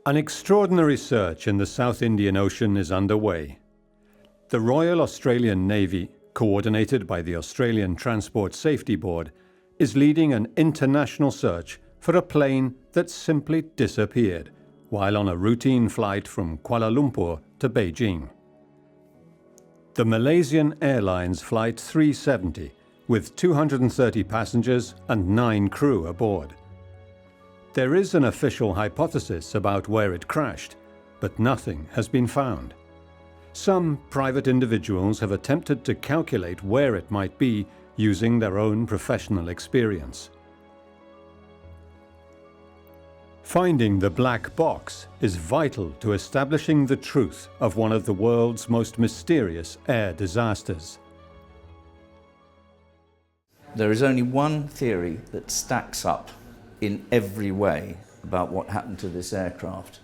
An extraordinary search in the South Indian Ocean is underway. The Royal Australian Navy, coordinated by the Australian Transport Safety Board, is leading an international search for a plane that simply disappeared while on a routine flight from Kuala Lumpur to Beijing. The Malaysian Airlines Flight 370, with 230 passengers and 9 crew aboard. There is an official hypothesis about where it crashed, but nothing has been found. Some private individuals have attempted to calculate where it might be using their own professional experience. Finding the black box is vital to establishing the truth of one of the world's most mysterious air disasters. There is only one theory that stacks up in every way about what happened to this aircraft.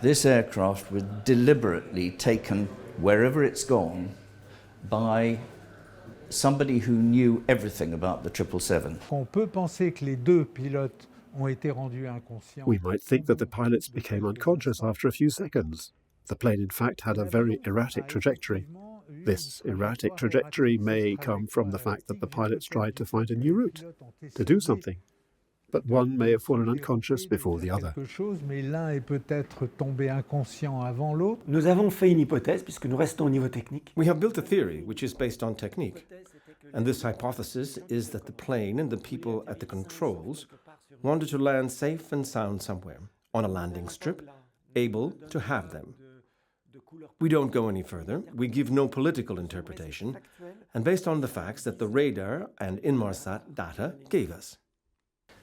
This aircraft was deliberately taken wherever it's gone by somebody who knew everything about the 777. We might think that the pilots became unconscious after a few seconds. The plane, in fact, had a very erratic trajectory. This erratic trajectory may come from the fact that the pilots tried to find a new route, to do something. But one may have fallen unconscious before the other. Nous avons fait une hypothèse puisque nous restons au niveau technique. We have built a theory which is based on technique. And this hypothesis is that the plane and the people at the controls wanted to land safe and sound somewhere, on a landing strip, able to have them. We don't go any further, we give no political interpretation, and based on the facts that the radar and Inmarsat data gave us.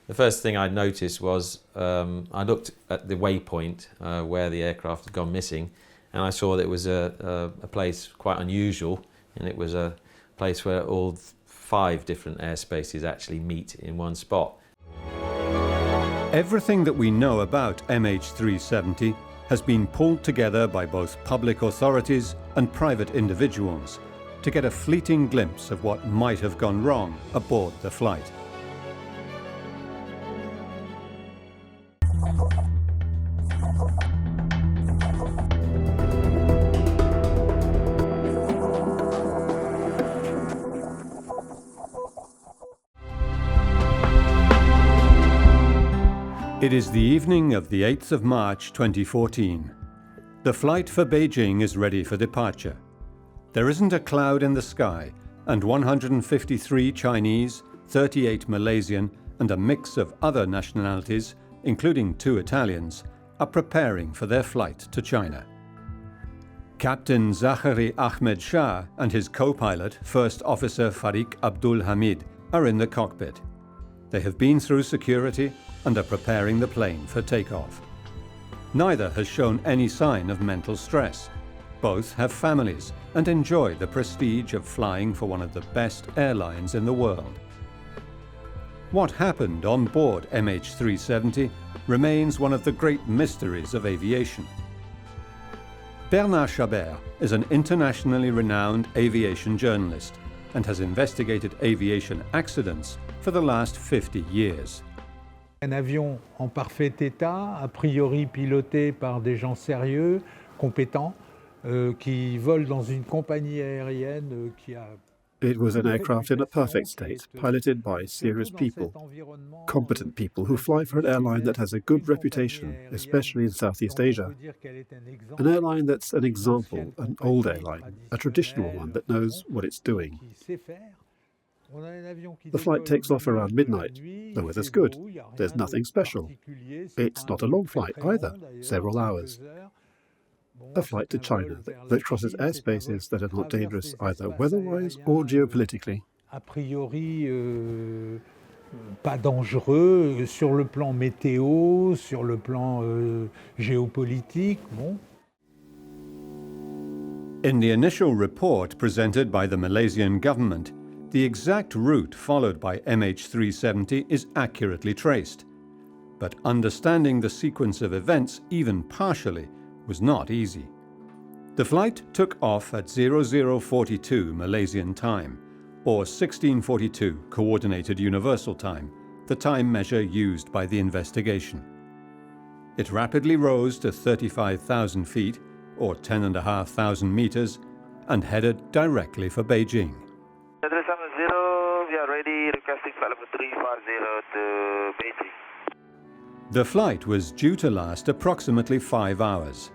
The first thing I noticed was I looked at the waypoint where the aircraft had gone missing, and I saw that it was a place quite unusual, and it was a place where all 5 different airspaces actually meet in one spot. Everything that we know about MH370 has been pulled together by both public authorities and private individuals to get a fleeting glimpse of what might have gone wrong aboard the flight. It is the evening of the 8th of March 2014. The flight for Beijing is ready for departure. There isn't a cloud in the sky, and 153 Chinese, 38 Malaysian, and a mix of other nationalities, including 2 Italians, are preparing for their flight to China. Captain Zachary Ahmed Shah and his co-pilot, First Officer Farik Abdul Hamid, are in the cockpit. They have been through security and are preparing the plane for takeoff. Neither has shown any sign of mental stress. Both have families and enjoy the prestige of flying for one of the best airlines in the world. What happened on board MH370 remains one of the great mysteries of aviation. Bernard Chabert is an internationally renowned aviation journalist and has investigated aviation accidents for the last 50 years. Un avion en parfait état, a priori piloté par des gens sérieux, compétents, qui volent dans une compagnie aérienne qui a... It was an aircraft in a perfect state, piloted by serious people, competent people who fly for an airline that has a good reputation, especially in Southeast Asia. An airline that's an example, an old airline, a traditional one that knows what it's doing. The flight takes off around midnight. The weather's good. There's nothing special. It's not a long flight either, several hours. A flight to China that crosses airspaces that are not dangerous either weather-wise or geopolitically. A priori, pas dangereux sur le plan météo, sur le plan géopolitique, bon. In the initial report presented by the Malaysian government, the exact route followed by MH370 is accurately traced. But understanding the sequence of events, even partially, was not easy. The flight took off at 0042 Malaysian time, or 1642 Coordinated Universal Time, the time measure used by the investigation. It rapidly rose to 35,000 feet, or 10,500 meters, and headed directly for Beijing. 370, we are ready, requesting flight level 350 to Beijing. The flight was due to last approximately 5 hours.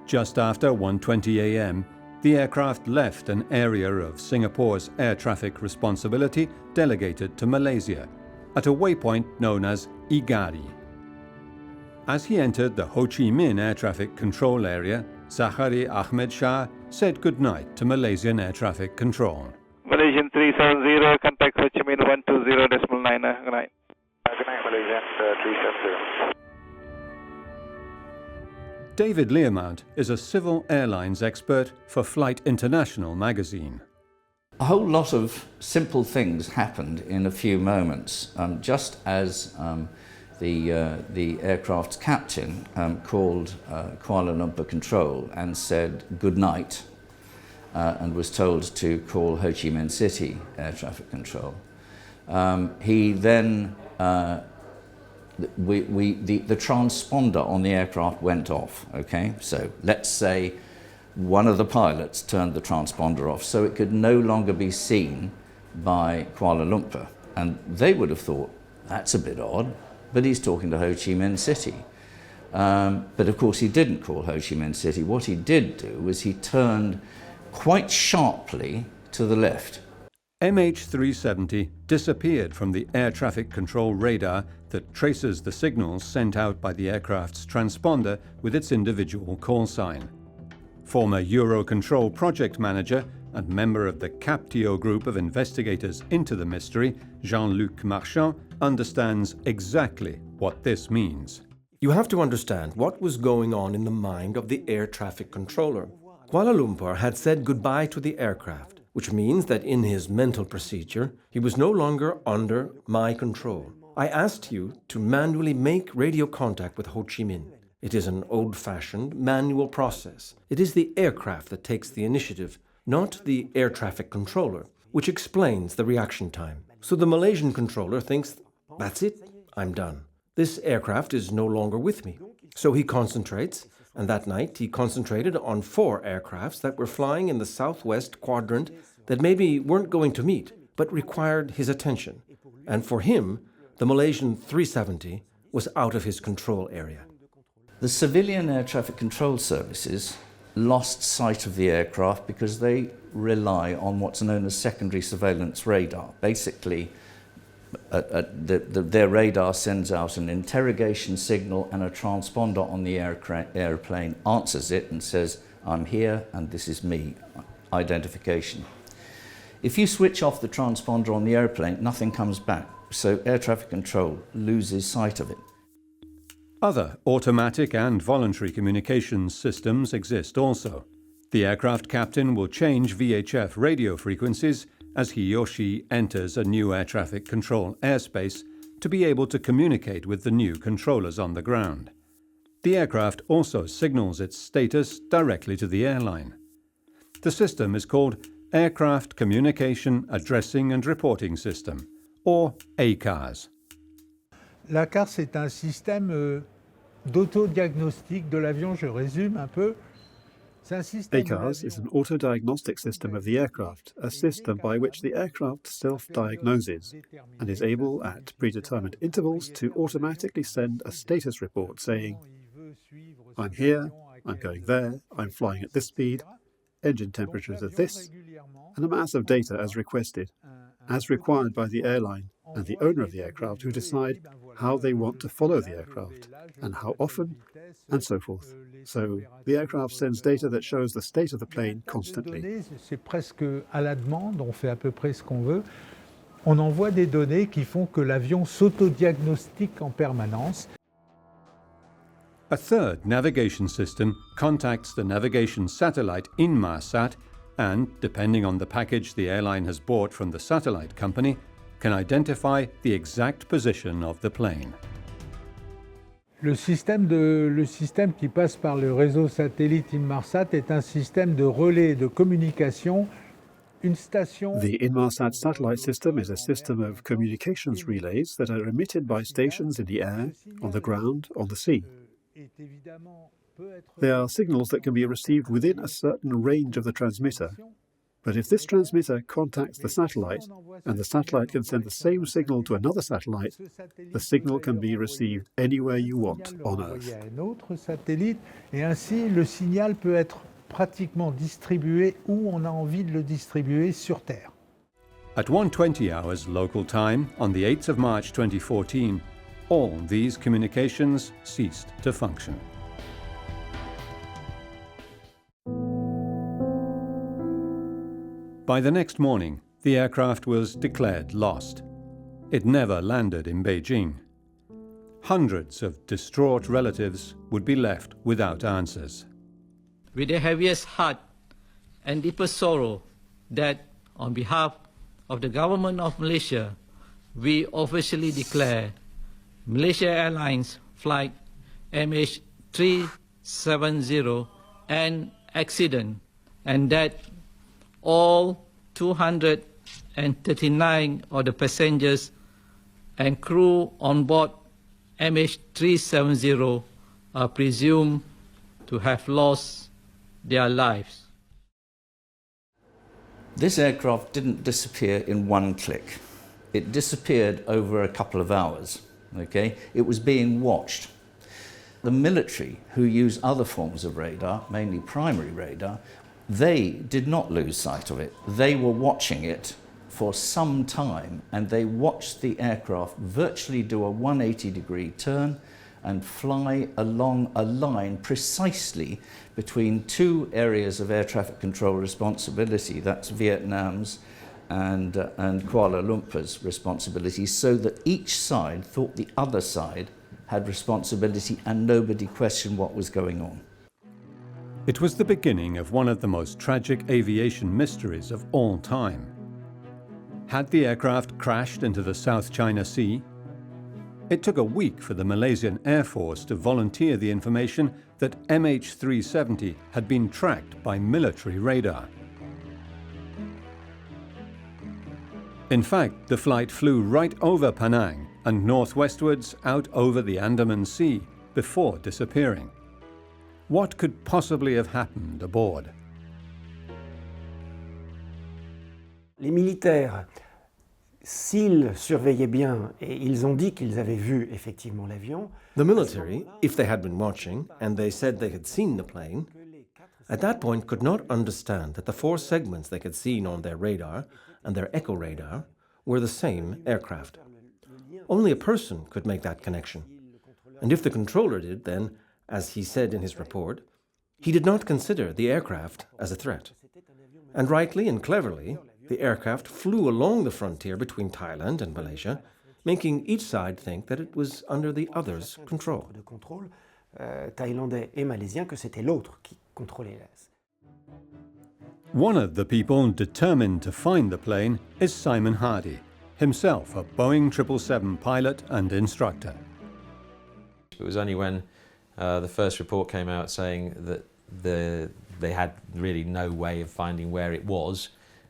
Just after 1:20 a.m., the aircraft left an area of Singapore's air traffic responsibility delegated to Malaysia, at a waypoint known as Igari. As he entered the Ho Chi Minh air traffic control area, Zahari Ahmed Shah said goodnight to Malaysian air traffic control. Malaysian 370, contact Ho Chi Minh 120.9. Good night. Good night, Malaysian 370. David Learmount is a civil airlines expert for Flight International magazine. A whole lot of simple things happened in a few moments, just as the aircraft's captain called Kuala Lumpur Control and said good night, and was told to call Ho Chi Minh City Air Traffic Control. He then, the transponder on the aircraft went off, okay? So let's say one of the pilots turned the transponder off so it could no longer be seen by Kuala Lumpur. And they would have thought, that's a bit odd, but he's talking to Ho Chi Minh City. But of course he didn't call Ho Chi Minh City. What he did do was he turned quite sharply to the left. MH370 disappeared from the air traffic control radar that traces the signals sent out by the aircraft's transponder with its individual call sign. Former Eurocontrol project manager and member of the CAPTIO group of investigators into the mystery, Jean-Luc Marchand, understands exactly what this means. You have to understand what was going on in the mind of the air traffic controller. Kuala Lumpur had said goodbye to the aircraft, which means that in his mental procedure, he was no longer under my control. I asked you to manually make radio contact with Ho Chi Minh. It is an old-fashioned manual process. It is the aircraft that takes the initiative, not the air traffic controller, which explains the reaction time. So the Malaysian controller thinks, that's it, I'm done. This aircraft is no longer with me. So he concentrates, and that night he concentrated on 4 aircrafts that were flying in the southwest quadrant that maybe weren't going to meet, but required his attention. And for him, the Malaysian 370 was out of his control area. The civilian air traffic control services lost sight of the aircraft because they rely on what's known as secondary surveillance radar. Basically, their radar sends out an interrogation signal, and a transponder on the airplane answers it and says, I'm here and this is me, identification. If you switch off the transponder on the airplane, nothing comes back, so air traffic control loses sight of it. Other automatic and voluntary communications systems exist also. The aircraft captain will change VHF radio frequencies as he or she enters a new air traffic control airspace to be able to communicate with the new controllers on the ground. The aircraft also signals its status directly to the airline. The system is called Aircraft Communication Addressing and Reporting System, or ACARS. L'ACARS, c'est un système d'autodiagnostic de l'avion, je résume un peu. ACARS is an auto-diagnostic system of the aircraft, a system by which the aircraft self-diagnoses and is able, at predetermined intervals, to automatically send a status report saying, I'm here, I'm going there, I'm flying at this speed, engine temperatures are this, and a mass of data as requested, as required by the airline and the owner of the aircraft, who decide how they want to follow the aircraft and how often, and so forth. So the aircraft sends data that shows the state of the plane constantly. C'est presque à la demande, on fait à peu près ce qu'on veut. On envoie des données qui font que l'avion s'autodiagnostique en permanence. A third navigation system contacts the navigation satellite Inmarsat and, depending on the package the airline has bought from the satellite company, can identify the exact position of the plane. Le système qui passe par le réseau satellite Inmarsat est un système de relais de communication. Une station. The Inmarsat satellite system is a system of communications relays that are emitted by stations in the air, on the ground, on the sea. They are signals that can be received within a certain range of the transmitter. But if this transmitter contacts the satellite, and the satellite can send the same signal to another satellite, the signal can be received anywhere you want on Earth. Un autre satellite, et ainsi le signal peut être pratiquement distribué où on a envie de le distribuer sur Terre. At 1:20 hours local time on the 8th of March 2014, all these communications ceased to function. By the next morning, the aircraft was declared lost. It never landed in Beijing. Hundreds of distraught relatives would be left without answers. With the heaviest heart and deepest sorrow that, on behalf of the government of Malaysia, we officially declare Malaysia Airlines Flight MH370 an accident, and that all 239 of the passengers and crew on board MH370 are presumed to have lost their lives. This aircraft didn't disappear in one click. It disappeared over a couple of hours. Okay? It was being watched. The military, who use other forms of radar, mainly primary radar, they did not lose sight of it. They were watching it for some time, and they watched the aircraft virtually do a 180-degree turn and fly along a line precisely between two areas of air traffic control responsibility, that's Vietnam's and Kuala Lumpur's responsibility, so that each side thought the other side had responsibility and nobody questioned what was going on. It was the beginning of one of the most tragic aviation mysteries of all time. Had the aircraft crashed into the South China Sea? It took a week for the Malaysian Air Force to volunteer the information that MH370 had been tracked by military radar. In fact, the flight flew right over Penang and northwestwards out over the Andaman Sea before disappearing. What could possibly have happened aboard? Les militaires, s'ils surveillaient bien, et ils ont dit qu'ils avaient vu effectivement l'avion. The military, if they had been watching and they said they had seen the plane, at that point could not understand that the four segments they had seen on their radar and their echo radar were the same aircraft. Only a person could make that connection. And if the controller did, then, as he said in his report, he did not consider the aircraft as a threat. And rightly and cleverly, the aircraft flew along the frontier between Thailand and Malaysia, making each side think that it was under the other's control. Thaïlandais et malaisien, que c'était l'autre qui contrôlait. One of the people determined to find the plane is Simon Hardy, himself a Boeing 777 pilot and instructor. It was only when the first report came out saying that they had really no way of finding where it was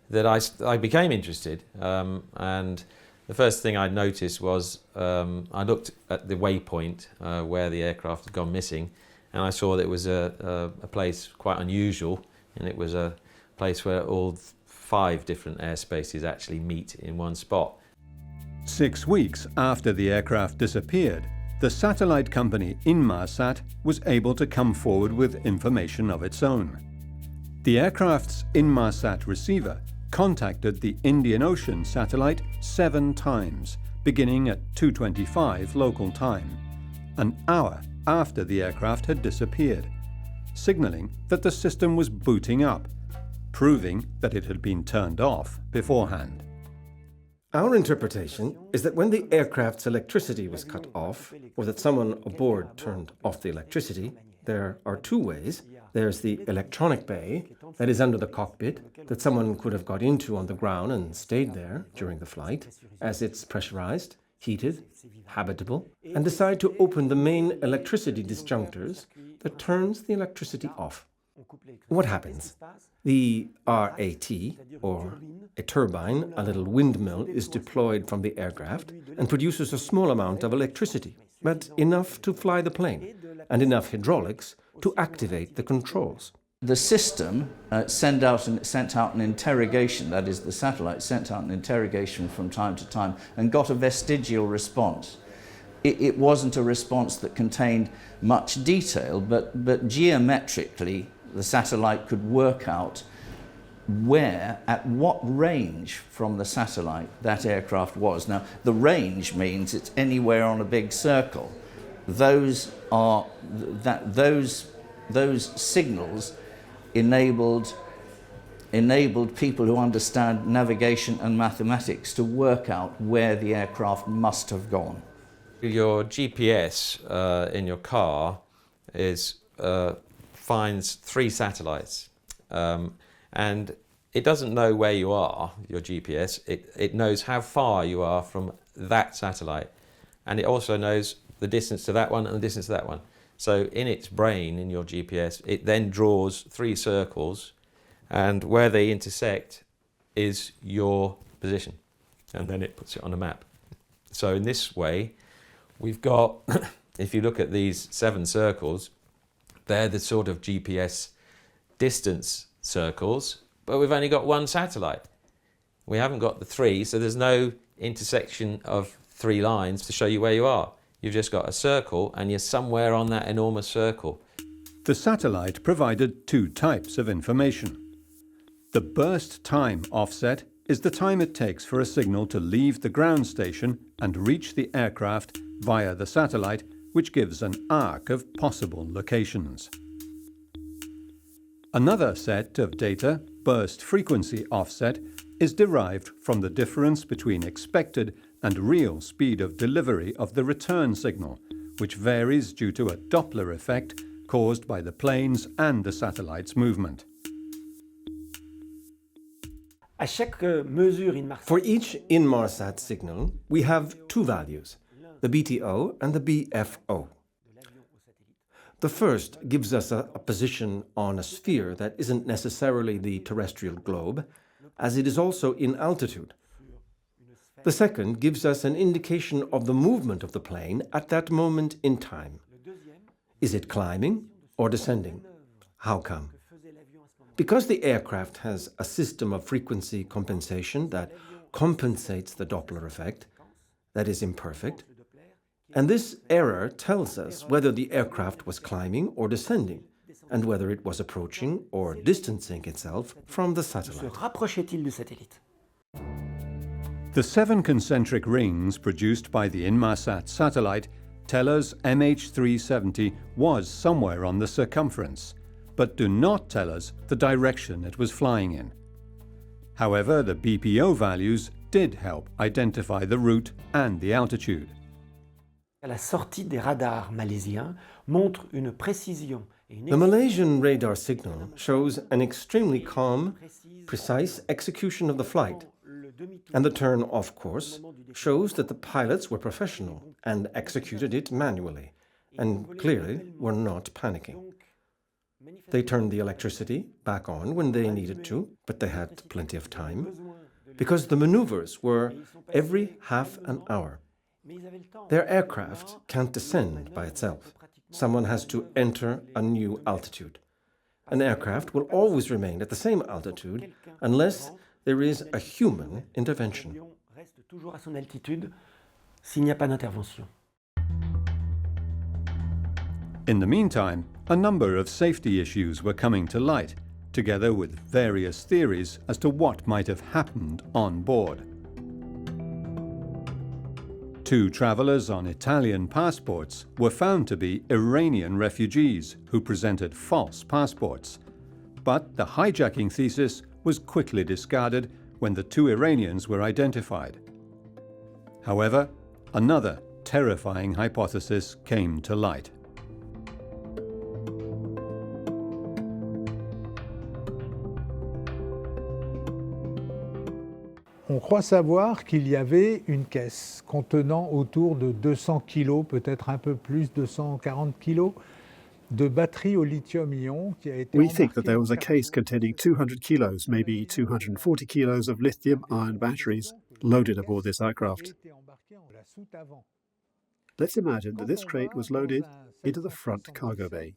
that I became interested. And the first thing I noticed was I looked at the waypoint where the aircraft had gone missing, and I saw that it was a place quite unusual, and it was a place where all 5 different airspaces actually meet in one spot. 6 weeks after the aircraft disappeared, the satellite company Inmarsat was able to come forward with information of its own. The aircraft's Inmarsat receiver contacted the Indian Ocean satellite 7 times, beginning at 2:25 local time, an hour after the aircraft had disappeared, signaling that the system was booting up, proving that it had been turned off beforehand. Our interpretation is that when the aircraft's electricity was cut off, or that someone aboard turned off the electricity, there are 2 ways. There's the electronic bay that is under the cockpit that someone could have got into on the ground and stayed there during the flight, as it's pressurized, heated, habitable, and decide to open the main electricity disjunctors that turns the electricity off. What happens? The RAT, or a turbine, a little windmill, is deployed from the aircraft and produces a small amount of electricity. but enough to fly the plane, and enough hydraulics to activate the controls. The system sent out an interrogation, that is, the satellite sent out an interrogation from time to time and got a vestigial response. It wasn't a response that contained much detail, but geometrically the satellite could work out where, at what range from the satellite that aircraft was. Now, the range means it's anywhere on a big circle. Those signals enabled people who understand navigation and mathematics to work out where the aircraft must have gone. Your GPS in your car finds 3 satellites, and it doesn't know where you are, your GPS. It knows how far you are from that satellite, and it also knows the distance to that one and the distance to that one. So in its brain, in your GPS, it then draws 3 circles, and where they intersect is your position, and then it puts it on a map. So in this way, we've got, if you look at these 7 circles, they're the sort of GPS distance circles, but we've only got 1 satellite. We haven't got the 3, so there's no intersection of 3 lines to show you where you are. You've just got a circle, and you're somewhere on that enormous circle. The satellite provided 2 types of information. The burst time offset is the time it takes for a signal to leave the ground station and reach the aircraft via the satellite, which gives an arc of possible locations. Another set of data, burst frequency offset, is derived from the difference between expected and real speed of delivery of the return signal, which varies due to a Doppler effect caused by the plane's and the satellite's movement. For each Inmarsat signal, we have 2 values, the BTO and the BFO. The first gives us a position on a sphere that isn't necessarily the terrestrial globe, as it is also in altitude. The second gives us an indication of the movement of the plane at that moment in time. Is it climbing or descending? How come? Because the aircraft has a system of frequency compensation that compensates the Doppler effect, that is imperfect, and this error tells us whether the aircraft was climbing or descending, and whether it was approaching or distancing itself from the satellite. The 7 concentric rings produced by the Inmarsat satellite tell us MH370 was somewhere on the circumference, but do not tell us the direction it was flying in. However, the BPO values did help identify the route and the altitude. La sortie des radars malaisiens montre une précision. The Malaysian radar signal shows an extremely calm, precise execution of the flight, and the turn-off course shows that the pilots were professional and executed it manually, and clearly were not panicking. They turned the electricity back on when they needed to, but they had plenty of time, because the maneuvers were every half an hour. Their aircraft can't descend by itself. Someone has to enter a new altitude. An aircraft will always remain at the same altitude unless there is a human intervention. In the meantime, a number of safety issues were coming to light, together with various theories as to what might have happened on board. 2 travelers on Italian passports were found to be Iranian refugees who presented false passports. But the hijacking thesis was quickly discarded when the 2 Iranians were identified. However, another terrifying hypothesis came to light. On croit savoir qu'il y avait une caisse contenant autour de 200 kg, peut-être un peu plus, 240 kg, de batteries au lithium-ion qui a été We think that there was a case containing 200 kilos, maybe 240 kilos of lithium-ion batteries loaded aboard this aircraft. Let's imagine that this crate was loaded into the front cargo bay.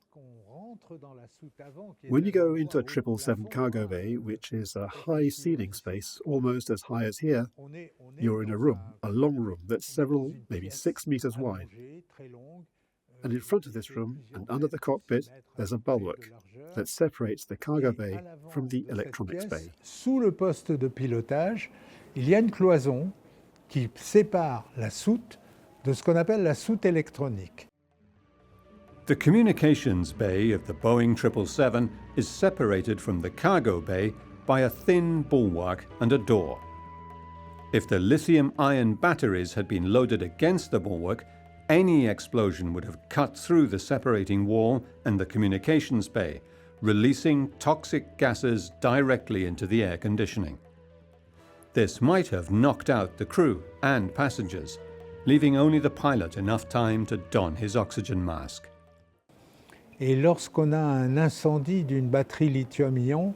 When you go into a 777 cargo bay, which is a high ceiling space, almost as high as here, you're in a room, a long room that's several, maybe 6 meters wide. And in front of this room and under the cockpit, there's a bulwark that separates the cargo bay from the electronics bay. Sous le poste de pilotage, il y a une cloison qui sépare la soute de ce qu'on appelle la soute électronique. The communications bay of the Boeing 777 is separated from the cargo bay by a thin bulwark and a door. If the lithium-ion batteries had been loaded against the bulwark, any explosion would have cut through the separating wall and the communications bay, releasing toxic gases directly into the air conditioning. This might have knocked out the crew and passengers, leaving only the pilot enough time to don his oxygen mask. Et lorsqu'on a un incendie d'une batterie lithium-ion,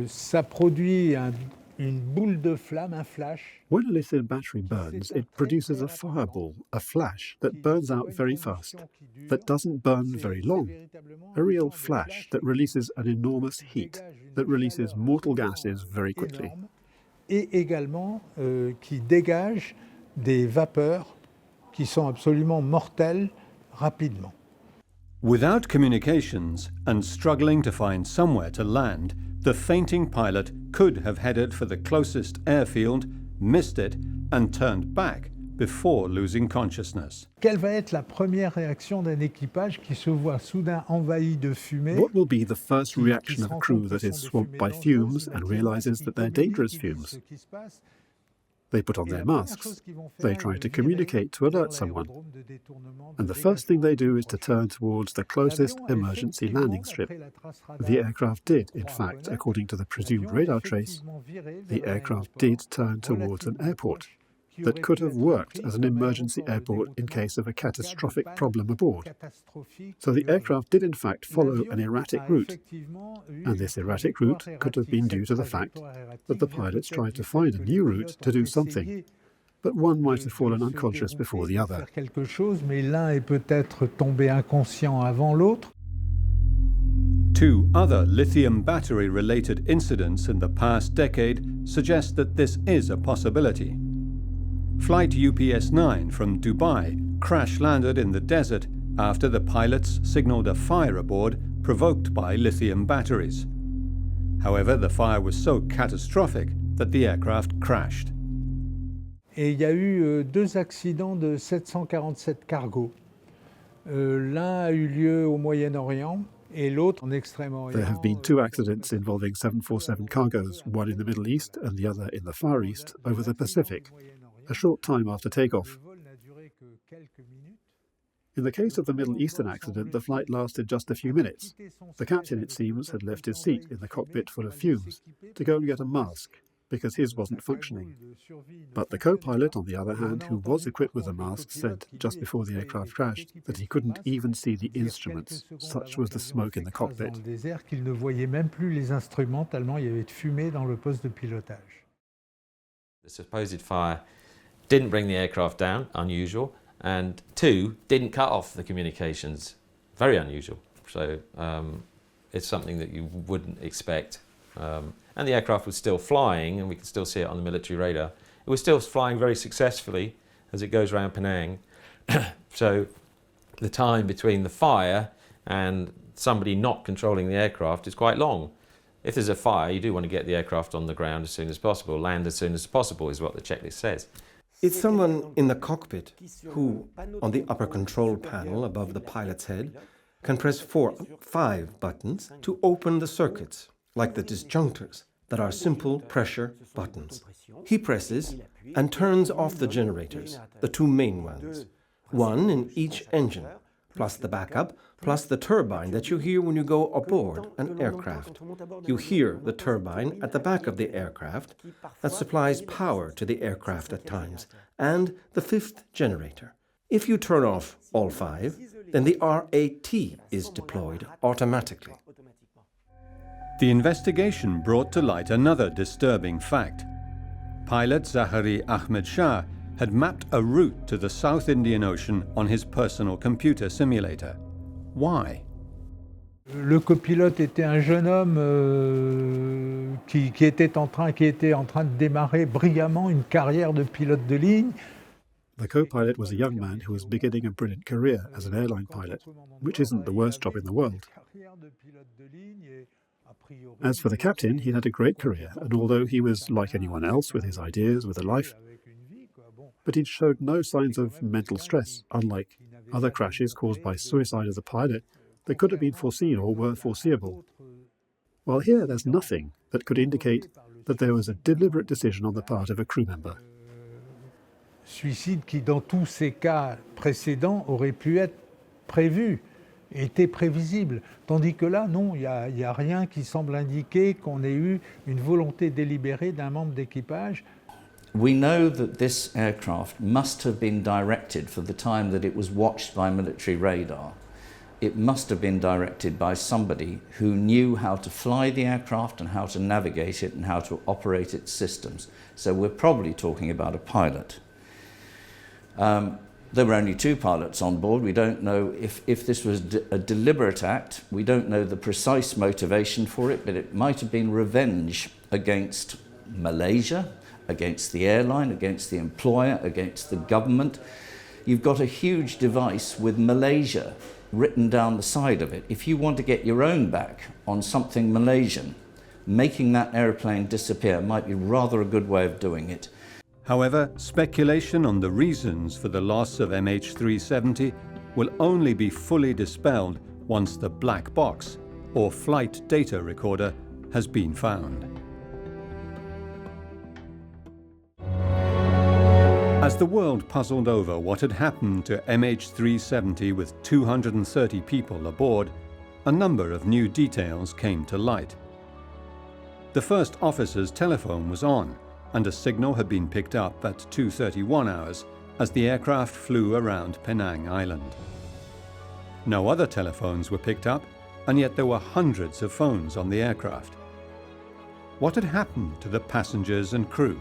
ça produit une boule de flamme, un flash. When a lithium battery burns, it produces a fireball, a flash that burns out very fast, that doesn't burn very long. A real flash that releases an enormous heat, that releases mortal gases very quickly. Et également qui dégage des vapeurs qui sont absolument mortelles rapidement. Without communications and struggling to find somewhere to land, the fainting pilot could have headed for the closest airfield, missed it, and turned back before losing consciousness. Quelle va être la première réaction d'un équipage qui se voit soudain envahi de fumée? What will be the first reaction of a crew that is swamped by fumes and realizes that they're dangerous fumes? They put on their masks. They try to communicate to alert someone. And the first thing they do is to turn towards the closest emergency landing strip. The aircraft did, in fact, according to the presumed radar trace, the aircraft did turn towards an airport that could have worked as an emergency airport in case of a catastrophic problem aboard. So the aircraft did in fact follow an erratic route, and this erratic route could have been due to the fact that the pilots tried to find a new route to do something, but one might have fallen unconscious before the other. Quelque chose, mais l'un est peut-être tombé inconscient avant l'autre. Two other lithium battery-related incidents in the past decade suggest that this is a possibility. Flight UPS-9 from Dubai crash-landed in the desert after the pilots signaled a fire aboard provoked by lithium batteries. However, the fire was so catastrophic that the aircraft crashed. Et il y a eu deux accidents de 747 cargos. L'un a eu lieu au Moyen-Orient et l'autre en Extrême-Orient. There have been two accidents involving 747 cargoes, one in the Middle East and the other in the Far East, over the Pacific, a short time after takeoff. In the case of the Middle Eastern accident, the flight lasted just a few minutes. The captain, it seems, had left his seat in the cockpit full of fumes to go and get a mask, because his wasn't functioning. But the co-pilot, on the other hand, who was equipped with a mask, said just before the aircraft crashed that he couldn't even see the instruments. Such was the smoke in the cockpit. Dans le désert qu'il ne voyait même plus les instruments tellement il y avait de fumée dans le poste de pilotage. The supposed fire didn't bring the aircraft down, unusual, and two, didn't cut off the communications, very unusual. So it's something that you wouldn't expect. And the aircraft was still flying, and we can still see it on the military radar. It was still flying very successfully as it goes around Penang. So the time between the fire and somebody not controlling the aircraft is quite long. If there's a fire, you do want to get the aircraft on the ground as soon as possible, land as soon as possible is what the checklist says. It's someone in the cockpit who, on the upper control panel above the pilot's head, can press 5 buttons to open the circuits, like the disjunctors, that are simple pressure buttons. He presses and turns off the generators, the two main ones, one in each engine, plus the backup, plus the turbine that you hear when you go aboard an aircraft. You hear the turbine at the back of the aircraft that supplies power to the aircraft at times, and the 5th generator. If you turn off all 5, then the RAT is deployed automatically. The investigation brought to light another disturbing fact. Pilot Zahari Ahmed Shah had mapped a route to the South Indian Ocean on his personal computer simulator. Why? Le copilote était un jeune homme qui était en train de démarrer brillamment une carrière de pilote de ligne. The co-pilot was a young man who was beginning a brilliant career as an airline pilot, which isn't the worst job in the world. As for the captain, he had a great career, and although he was like anyone else with his ideas, with a life, but he showed no signs of mental stress, unlike other crashes caused by suicide of the pilot that could have been foreseen or were foreseeable. While here there's nothing that could indicate that there was a deliberate decision on the part of a crew member. Suicide qui, dans tous ces cas précédents, aurait pu être prévu, était prévisible. Tandis que là, non, il n'y a rien qui semble indiquer qu'on ait eu une volonté délibérée d'un membre d'équipage. We know that this aircraft must have been directed for the time that it was watched by military radar. It must have been directed by somebody who knew how to fly the aircraft and how to navigate it and how to operate its systems. So we're probably talking about a pilot. There were only 2 pilots on board. We don't know if this was a deliberate act. We don't know the precise motivation for it, but it might have been revenge against Malaysia, against the airline, against the employer, against the government. You've got a huge device with Malaysia written down the side of it. If you want to get your own back on something Malaysian, making that airplane disappear might be rather a good way of doing it. However, speculation on the reasons for the loss of MH370 will only be fully dispelled once the black box, or flight data recorder, has been found. As the world puzzled over what had happened to MH370 with 230 people aboard, a number of new details came to light. The first officer's telephone was on, and a signal had been picked up at 2:31 hours as the aircraft flew around Penang Island. No other telephones were picked up, and yet there were hundreds of phones on the aircraft. What had happened to the passengers and crew?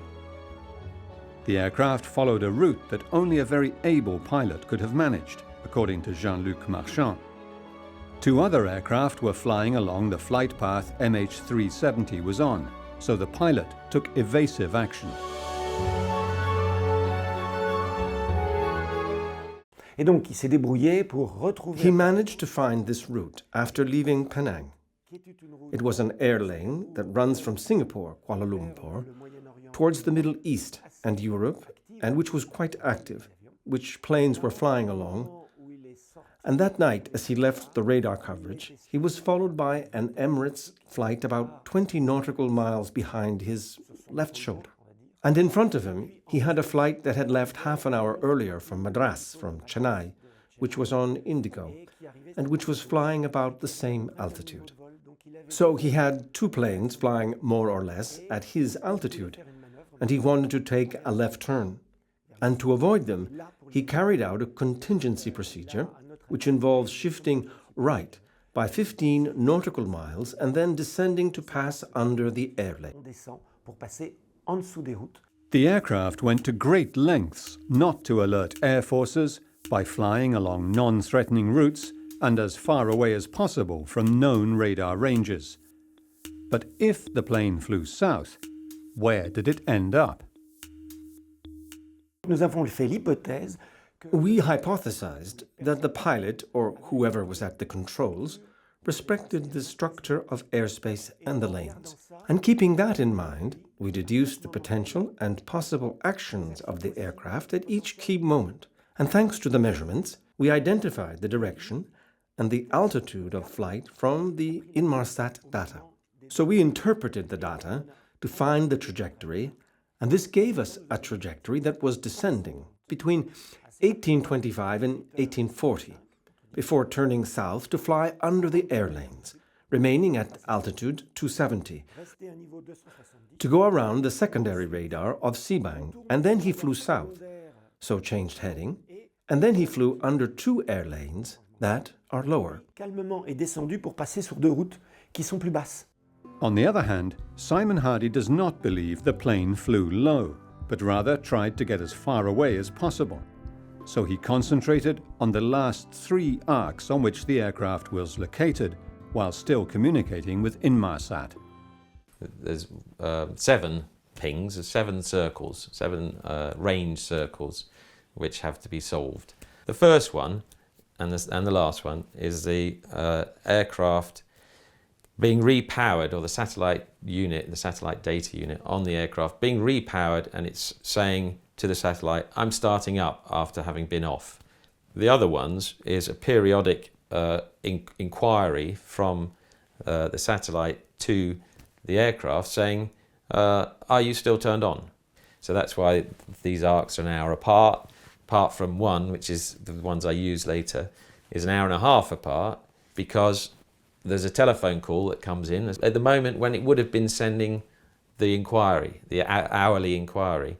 The aircraft followed a route that only a very able pilot could have managed, according to Jean-Luc Marchand. 2 other aircraft were flying along the flight path MH370 was on, so the pilot took evasive action. Et donc, il s'est débrouillé pour retrouver... He managed to find this route after leaving Penang. It was an air lane that runs from Singapore, Kuala Lumpur, towards the Middle East and Europe, and which was quite active, which planes were flying along. And that night, as he left the radar coverage, he was followed by an Emirates flight about 20 nautical miles behind his left shoulder. And in front of him, he had a flight that had left half an hour earlier from Madras, from Chennai, which was on Indigo, and which was flying about the same altitude. So he had 2 planes flying more or less at his altitude, and he wanted to take a left turn. And to avoid them, he carried out a contingency procedure, which involves shifting right by 15 nautical miles and then descending to pass under the air lane. The aircraft went to great lengths not to alert air forces by flying along non-threatening routes and as far away as possible from known radar ranges. But if the plane flew south, where did it end up? Nous avons fait l'hypothèse. We hypothesized that the pilot, or whoever was at the controls, respected the structure of airspace and the lanes. And keeping that in mind, we deduced the potential and possible actions of the aircraft at each key moment. And thanks to the measurements, we identified the direction and the altitude of flight from the Inmarsat data. So we interpreted the data to find the trajectory, and this gave us a trajectory that was descending between 1825 and 1840, before turning south to fly under the air lanes, remaining at altitude 270, to go around the secondary radar of Sebang, and then he flew south, so changed heading, and then he flew under 2 air lanes that are lower. Calmement est descendu pour passer sur 2 routes qui sont plus basses. On the other hand, Simon Hardy does not believe the plane flew low. but rather tried to get as far away as possible. So he concentrated on the last 3 arcs on which the aircraft was located, while still communicating with Inmarsat. There's 7 pings, 7 circles, 7 range circles, which have to be solved. The first one, and the last one, is the aircraft being repowered, or the satellite unit, the satellite data unit on the aircraft being repowered, and it's saying to the satellite, I'm starting up after having been off. The other ones is a periodic inquiry from the satellite to the aircraft saying, are you still turned on? So that's why these arcs are an hour apart from one, which is the ones I use later, is an hour and a half apart, because there's a telephone call that comes in at the moment when it would have been sending the inquiry, the hourly inquiry.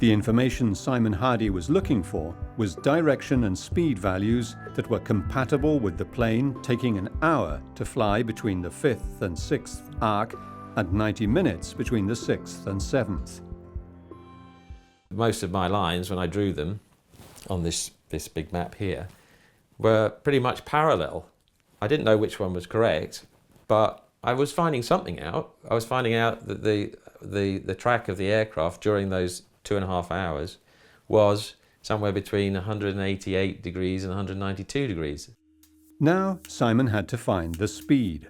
The information Simon Hardy was looking for was direction and speed values that were compatible with the plane taking an hour to fly between the 5th and 6th arc and 90 minutes between the 6th and 7th. Most of my lines, when I drew them on this big map here, were pretty much parallel. I didn't know which one was correct, but I was finding something out. I was finding out that the track of the aircraft during those 2.5 hours was somewhere between 188 degrees and 192 degrees. Now Simon had to find the speed.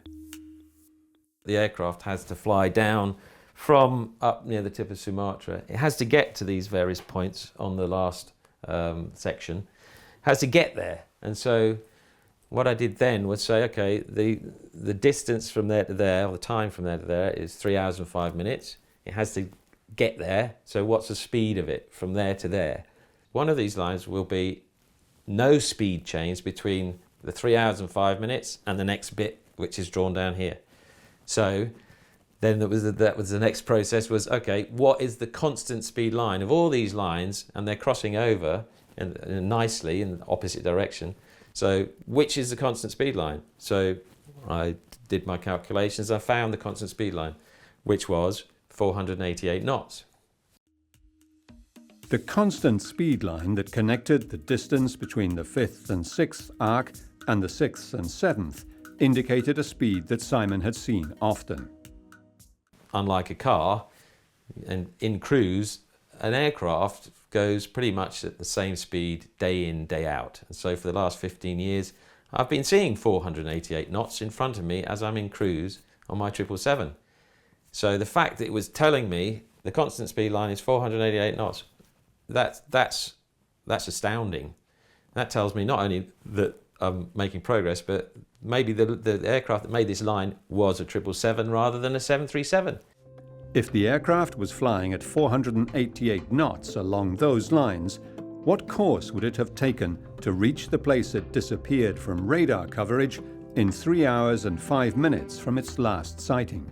The aircraft has to fly down from up near the tip of Sumatra. It has to get to these various points on the last section, has to get there. And so what I did then was say, okay, the distance from there to there, or the time from there to there, is 3 hours and 5 minutes. It has to get there, so what's the speed of it from there to there? One of these lines will be no speed change between the 3 hours and 5 minutes and the next bit, which is drawn down here. So then that was the next process, was, okay, what is the constant speed line of all these lines, and they're crossing over and nicely in the opposite direction. So which is the constant speed line? So I did my calculations, I found the constant speed line, which was 488 knots. The constant speed line that connected the distance between the 5th and 6th arc and the 6th and 7th indicated a speed that Simon had seen often. Unlike a car, and in cruise, an aircraft goes pretty much at the same speed day in, day out. And so for the last 15 years, I've been seeing 488 knots in front of me as I'm in cruise on my 777. So the fact that it was telling me the constant speed line is 488 knots, that's astounding. That tells me not only that I'm making progress, but maybe the aircraft that made this line was a 777 rather than a 737. If the aircraft was flying at 488 knots along those lines, what course would it have taken to reach the place it disappeared from radar coverage in 3 hours and 5 minutes from its last sighting?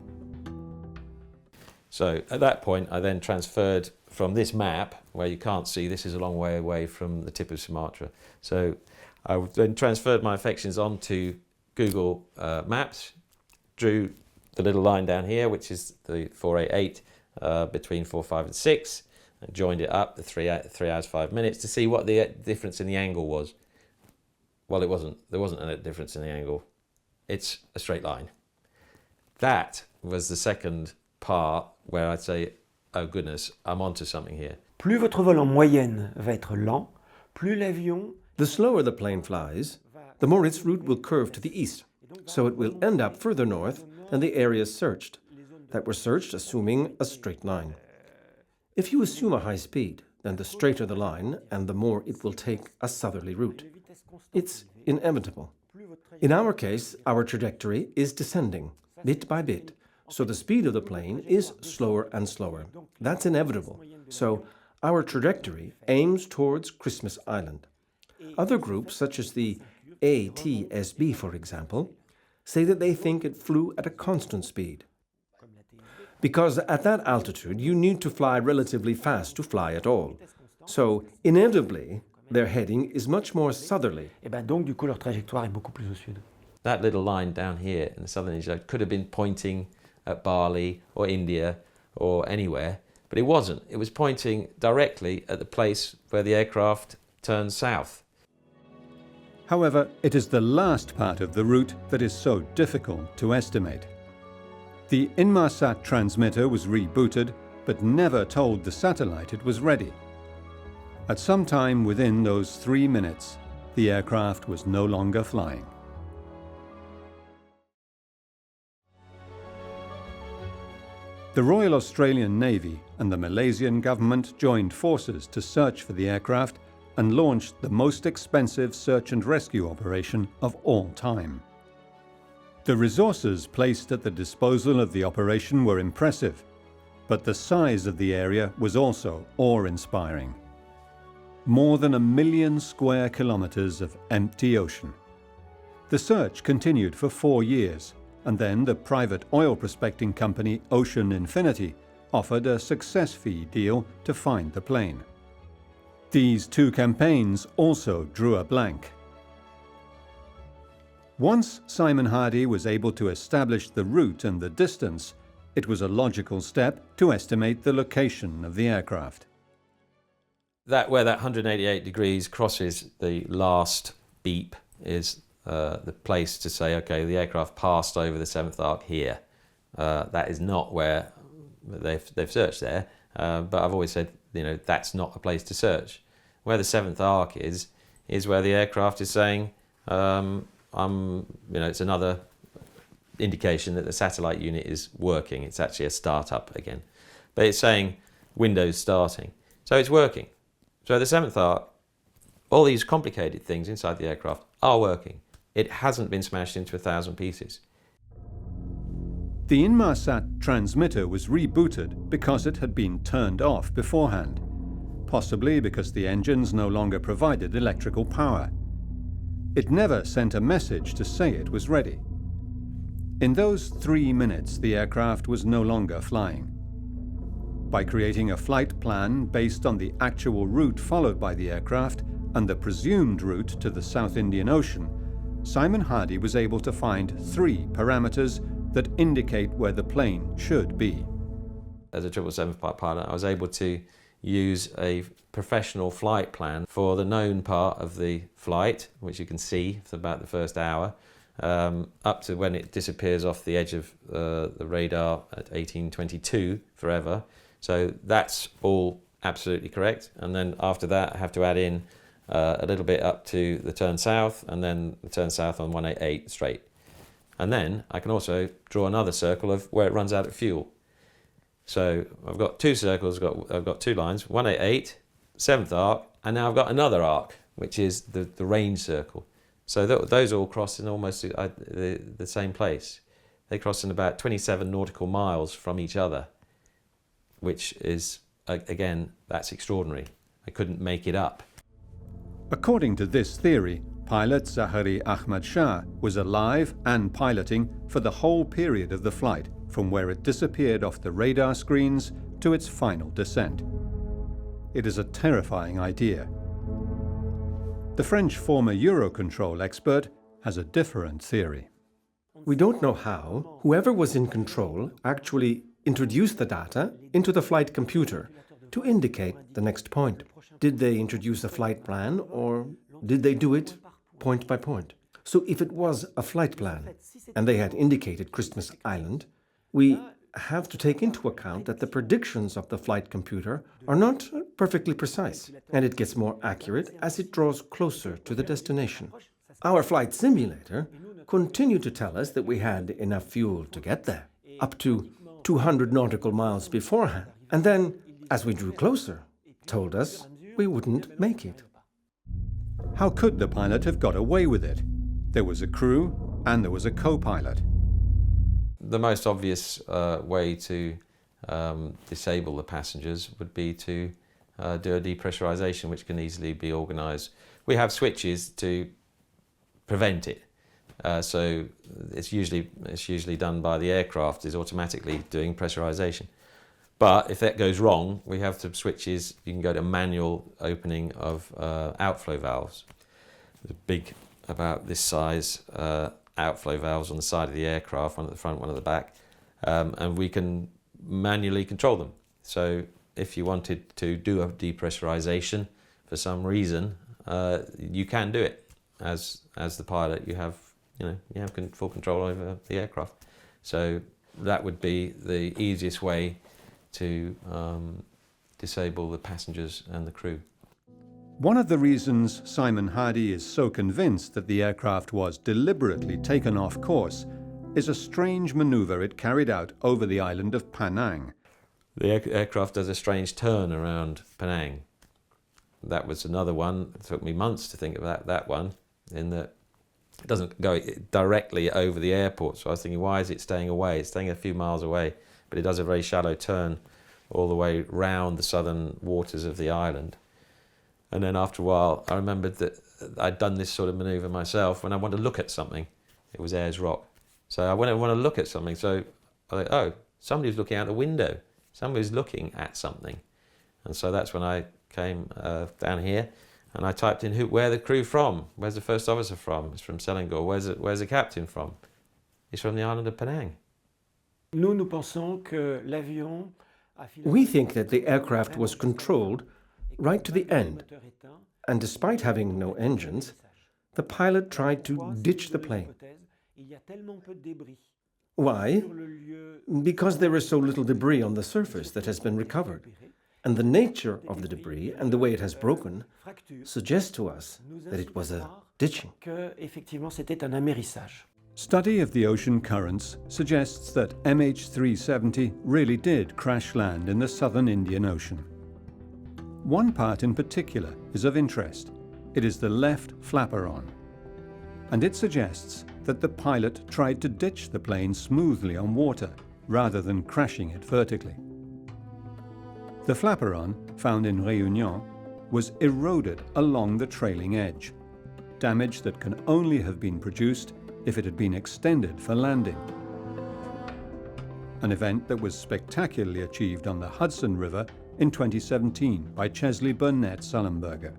So at that point, I then transferred from this map, where you can't see, this is a long way away from the tip of Sumatra. So I then transferred my affections onto Google Maps, drew the little line down here, which is the 488 between 4, 5 and 6, and joined it up, the 3 hours, 5 minutes, to see what the difference in the angle was. Well, it wasn't. There wasn't a difference in the angle. It's a straight line. That was the second part where I'd say, oh goodness, I'm onto something here. Plus votre vol en moyenne va être lent, plus l'avion... The slower the plane flies, the more its route will curve to the east, so it will end up further north than the areas searched, that were searched assuming a straight line. If you assume a high speed, then the straighter the line and the more it will take a southerly route. It's inevitable. In our case, our trajectory is descending, bit by bit, so the speed of the plane is slower and slower. That's inevitable. So our trajectory aims towards Christmas Island. Other groups, such as the ATSB, for example, say that they think it flew at a constant speed. Because at that altitude, you need to fly relatively fast to fly at all. So, inevitably, their heading is much more southerly. Et ben donc, du coup, leur trajectoire est beaucoup plus au sud. That little line down here in the southern Asia could have been pointing at Bali or India or anywhere, But it wasn't. It was pointing directly at the place where the aircraft turned south. However, it is the last part of the route that is so difficult to estimate. The Inmarsat transmitter was rebooted, but never told the satellite it was ready. At some time within those 3 minutes, the aircraft was no longer flying. The Royal Australian Navy and the Malaysian government joined forces to search for the aircraft and launched the most expensive search and rescue operation of all time. The resources placed at the disposal of the operation were impressive, but the size of the area was also awe-inspiring. More than 1 million square kilometers of empty ocean. The search continued for 4 years, and then the private oil prospecting company Ocean Infinity offered a success fee deal to find the plane. These 2 campaigns also drew a blank. Once Simon Hardy was able to establish the route and the distance, it was a logical step to estimate the location of the aircraft. Where that 188 degrees crosses the last beep is the place to say, okay, the aircraft passed over the 7th arc here. That is not where they've searched there, but I've always said, that's not a place to search. Where the 7th arc is where the aircraft is saying, it's another indication that the satellite unit is working. It's actually a startup again, but it's saying Windows starting, so it's working. So the 7th arc, all these complicated things inside the aircraft are working. It hasn't been smashed into 1,000 pieces. The Inmarsat transmitter was rebooted because it had been turned off beforehand, possibly because the engines no longer provided electrical power. It never sent a message to say it was ready. In those 3 minutes, the aircraft was no longer flying. By creating a flight plan based on the actual route followed by the aircraft and the presumed route to the South Indian Ocean, Simon Hardy was able to find 3 parameters that indicate where the plane should be. As a 777 pilot, I was able to use a professional flight plan for the known part of the flight, which you can see for about the first hour, up to when it disappears off the edge of the radar at 1822 forever. So that's all absolutely correct. And then after that, I have to add in a little bit up to the turn south, and then the turn south on 188 straight. And then I can also draw another circle of where it runs out of fuel. So I've got 2 circles, I've got 2 lines, 188, 7th arc, and now I've got another arc, which is the range circle. So those all cross in almost the same place. They cross in about 27 nautical miles from each other, which is, again, that's extraordinary. I couldn't make it up. According to this theory, pilot Zahari Ahmad Shah was alive and piloting for the whole period of the flight, from where it disappeared off the radar screens to its final descent. It is a terrifying idea. The French former Eurocontrol expert has a different theory. We don't know how whoever was in control actually introduced the data into the flight computer to indicate the next point. Did they introduce a flight plan, or did they do it point by point? So if it was a flight plan and they had indicated Christmas Island, we have to take into account that the predictions of the flight computer are not perfectly precise, and it gets more accurate as it draws closer to the destination. Our flight simulator continued to tell us that we had enough fuel to get there, up to 200 nautical miles beforehand, and then, as we drew closer, told us we wouldn't make it. How could the pilot have got away with it? There was a crew and there was a co-pilot. The most obvious way to disable the passengers would be to do a depressurization, which can easily be organised. We have switches to prevent it. So it's usually done by the aircraft, is automatically doing pressurization. But if that goes wrong, we have some switches. You can go to manual opening of outflow valves. There's big, about this size, outflow valves on the side of the aircraft, one at the front, one at the back, and we can manually control them. So if you wanted to do a depressurization for some reason, you can do it. As the pilot, you have full control over the aircraft. So that would be the easiest way to disable the passengers and the crew. One of the reasons Simon Hardy is so convinced that the aircraft was deliberately taken off course is a strange maneuver it carried out over the island of Penang. The aircraft does a strange turn around Penang. That was another one. It took me months to think about that one, in that it doesn't go directly over the airport. So I was thinking, why is it staying away? It's staying a few miles away, but it does a very shallow turn all the way round the southern waters of the island. And then after a while, I remembered that I'd done this sort of maneuver myself when I wanted to look at something. It was Ayers Rock. So I want to look at something. So I thought, oh, somebody's looking out the window. Somebody's looking at something. And so that's when I came down here and I typed in where the crew from? Where's the first officer from? It's from Selangor. Where's the captain from? He's from the island of Penang. We think that the aircraft was controlled right to the end, and despite having no engines, the pilot tried to ditch the plane. Why? Because there is so little debris on the surface that has been recovered, and the nature of the debris and the way it has broken suggests to us that it was a ditching. Study of the ocean currents suggests that MH370 really did crash land in the southern Indian Ocean. One part in particular is of interest. It is the left flaperon, and it suggests that the pilot tried to ditch the plane smoothly on water rather than crashing it vertically. The flaperon, found in Réunion, was eroded along the trailing edge, damage that can only have been produced if it had been extended for landing. An event that was spectacularly achieved on the Hudson River in 2017 by Chesley Burnett Sullenberger.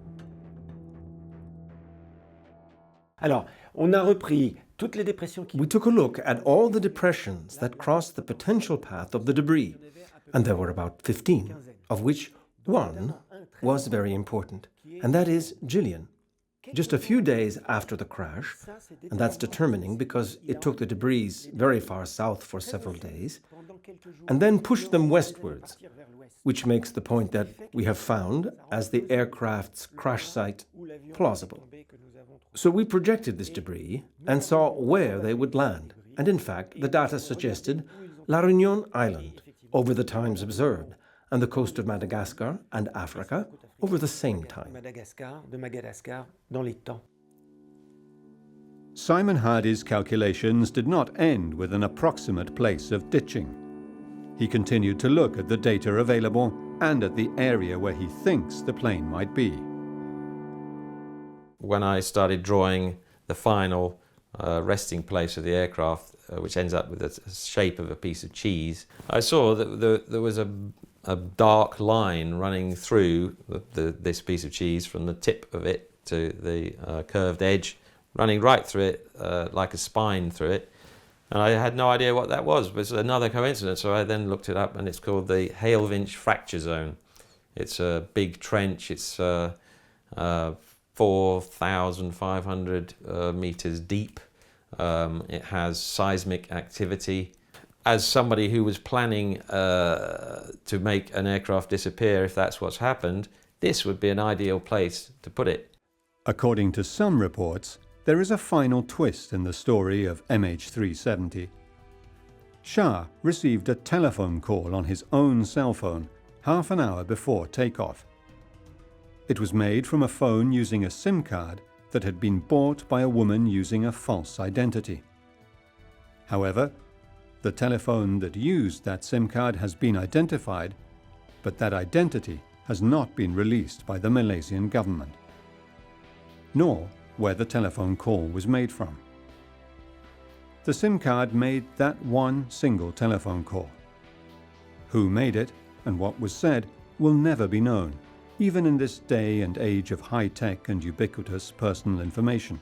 We took a look at all the depressions that crossed the potential path of the debris, and there were about 15, of which one was very important, and that is Gillian. Just a few days after the crash, and that's determining because it took the debris very far south for several days, and then pushed them westwards, which makes the point that we have found as the aircraft's crash site plausible. So we projected this debris and saw where they would land, and in fact the data suggested La Réunion Island over the times observed, and the coast of Madagascar and Africa over the same time. Simon Hardy's calculations did not end with an approximate place of ditching. He continued to look at the data available and at the area where he thinks the plane might be. When I started drawing the final resting place of the aircraft, which ends up with the shape of a piece of cheese, I saw that there was a dark line running through this piece of cheese from the tip of it to the curved edge, running right through it like a spine through it. And I had no idea what that was, but it's another coincidence. So I then looked it up, and it's called the Hale-Vinch Fracture Zone. It's a big trench. It's 4,500 meters deep. It has seismic activity. As somebody who was planning to make an aircraft disappear, if that's what's happened, this would be an ideal place to put it. According to some reports, there is a final twist in the story of MH370. Shah received a telephone call on his own cell phone half an hour before takeoff. It was made from a phone using a SIM card that had been bought by a woman using a false identity. However, the telephone that used that SIM card has been identified, but that identity has not been released by the Malaysian government, nor where the telephone call was made from. The SIM card made that one single telephone call. Who made it and what was said will never be known, even in this day and age of high-tech and ubiquitous personal information,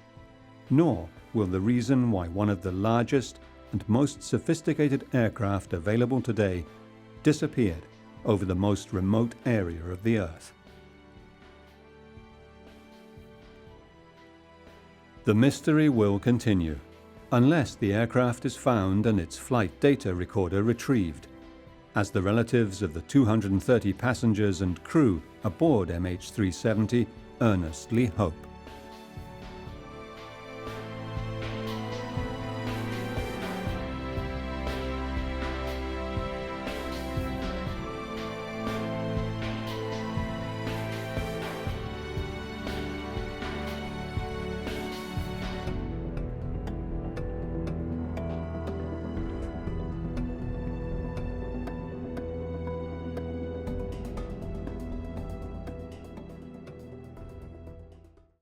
nor will the reason why one of the largest and most sophisticated aircraft available today disappeared over the most remote area of the Earth. The mystery will continue, unless the aircraft is found and its flight data recorder retrieved, as the relatives of the 230 passengers and crew aboard MH370 earnestly hope.